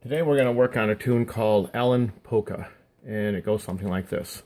Today we're going to work on a tune called Ellin Polka, and it goes something like this.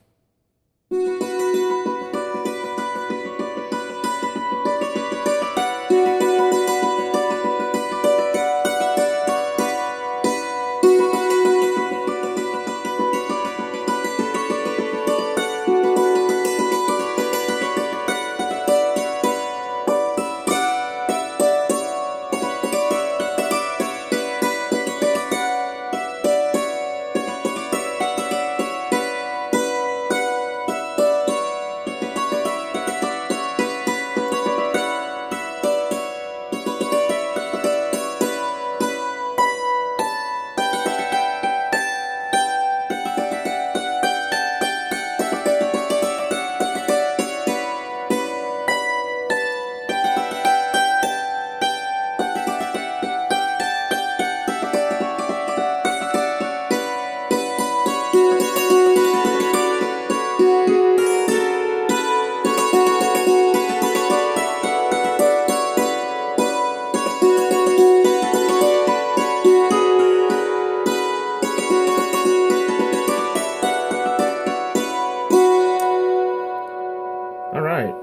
Alright,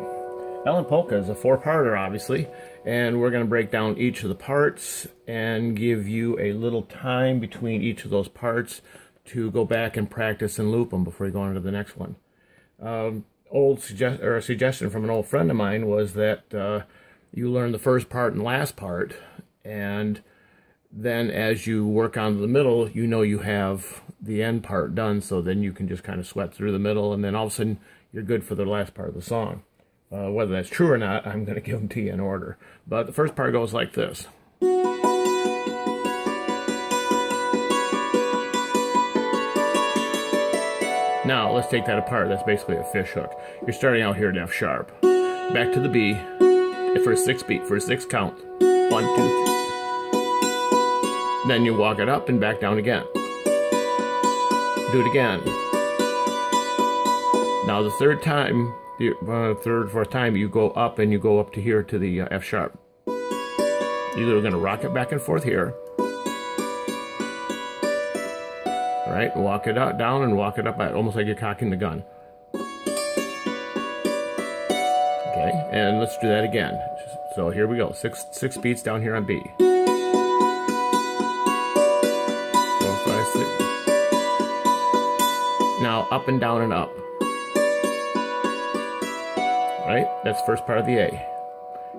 Ellin Polka is a four-parter, obviously, and we're going to break down each of the parts and give you a little time between each of those parts to go back and practice and loop them before you go on to the next one. A suggestion from an old friend of mine was that you learn the first part and last part, and then as you work on the middle, you know you have the end part done, so then you can just kind of sweat through the middle, and then all of a sudden you're good for the last part of the song. Whether that's true or not, I'm going to give them to you in order. But the first part goes like this. Now, let's take that apart. That's basically a fish hook. You're starting out here at F sharp. Back to the B for a six beat, for a six count. 1, 2, 3. Then you walk it up and back down again. Do it again. Now the third time, third, fourth time, you go up and you go up to here to the F sharp. You're going to rock it back and forth here. All right, walk it out, down and walk it up, almost like you're cocking the gun. Okay, and let's do that again. So here we go, six beats down here on B. 4, 5, 6. Now up and down and up. Right? That's the first part of the A.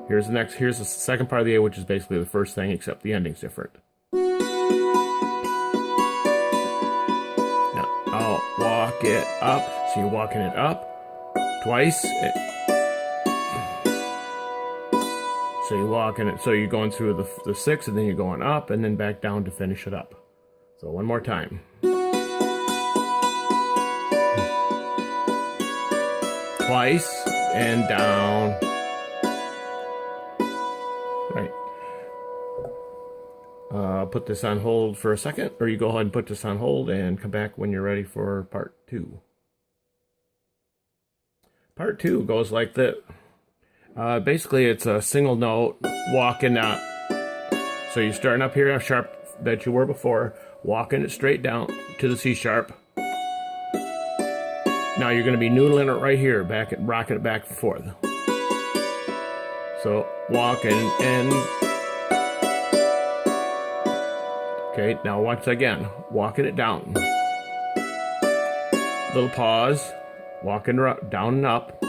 Here's the second part of the A, which is basically the first thing, except the ending's different. Now, I'll walk it up. So you're walking it up twice. So you're walking it, so you're going through the 6, and then you're going up, and then back down to finish it up. So one more time. Twice. And down. Right. Put this on hold for a second, or you go ahead and put this on hold and come back when you're ready for part 2. Part 2 goes like this. Basically, it's a single note walking up. So you're starting up here F sharp that you were before, walking it straight down to the C sharp. Now you're going to be noodling it right here, rocking it back and forth. So walking and okay. Now once again, walking it down. Little pause, walking down and up.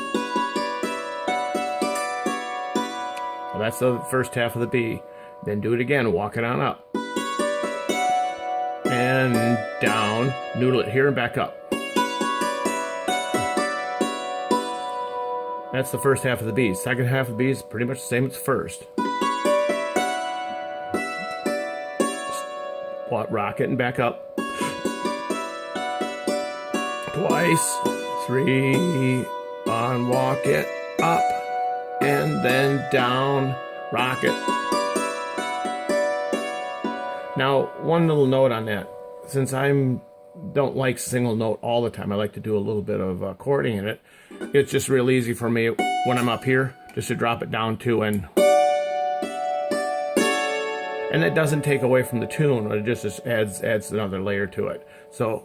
Well, that's the first half of the B. Then do it again, walk it on up and down. Noodle it here and back up. That's the first half of the B. Second half of the B is pretty much the same as the first. Rock it and back up. Twice. 3. On, walk it up. And then down. Rock it. Now, one little note on that. Since don't like single note all the time, I like to do a little bit of chording in it. It's just real easy for me when I'm up here just to drop it down to and And that doesn't take away from the tune, it just adds another layer to it. So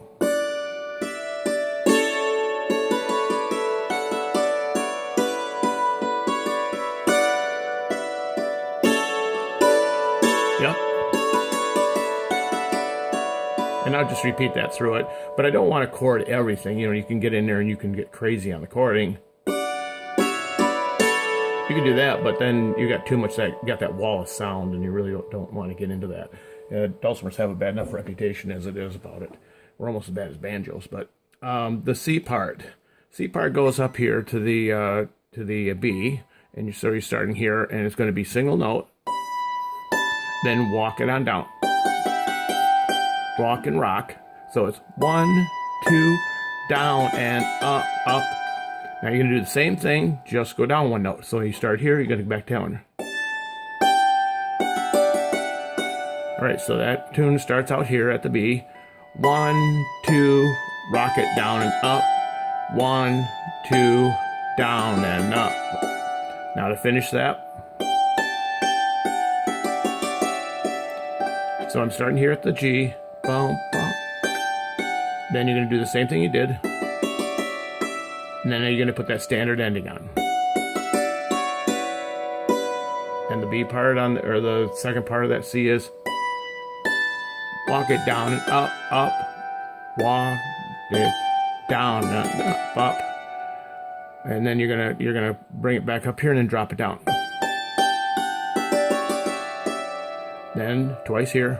yep. And I'll just repeat that through it. But I don't want to chord everything. You know, you can get in there and you can get crazy on the chording. You can do that, but then you got too much got that wall of sound, and you really don't want to get into that. Dulcimers have a bad enough reputation as it is about it. We're almost as bad as banjos, but the C part goes up here to the B, and so you're starting here, and it's going to be single note, then walk it on down, walk and rock. So it's 1, 2, down and up, up. Now you're going to do the same thing, just go down one note. So you start here, you're going to go back down. All right, so that tune starts out here at the B. 1, 2, rock it down and up. 1, 2, down and up. Now to finish that. So I'm starting here at the G. Bum, bum. Then you're going to do the same thing you did. And then you're going to put that standard ending on. And the B part or the second part of that C is walk it down and up, up. Walk it down and up, up. And then you're gonna bring it back up here and then drop it down. Then twice here.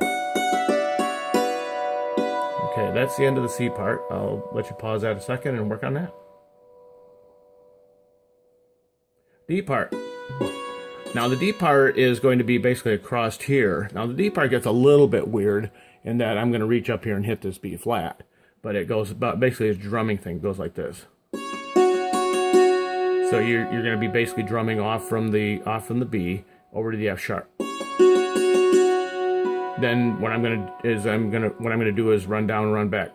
Okay, that's the end of the C part. I'll let you pause that a second and work on that. D part. Now the D part is going to be basically across here. Now the D part gets a little bit weird in that I'm going to reach up here and hit this B flat, but it goes about basically a drumming thing. It goes like this. So you're going to be basically drumming off from the B over to the F sharp. Then what I'm going to do is run down and run back.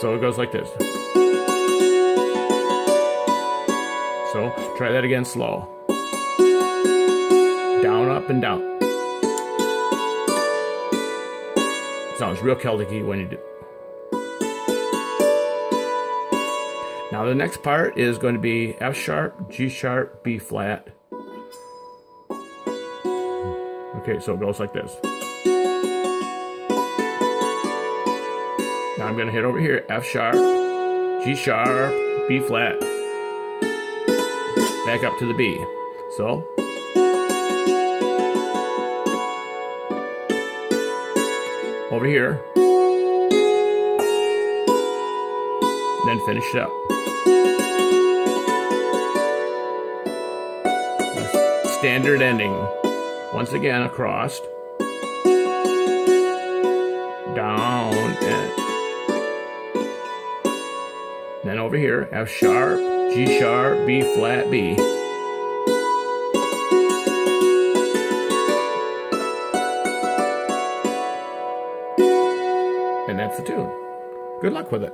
So it goes like this. So try that again slow. Down, up, and down. Sounds real Celtic-y when you do. Now the next part is going to be F sharp, G sharp, B flat. Okay, so it goes like this. Now I'm going to hit over here, F sharp, G sharp, B flat, back up to the B. So, over here, then finish it up. Standard ending. Once again, across, down, and then over here, F sharp, G sharp, B flat, B. And that's the tune. Good luck with it.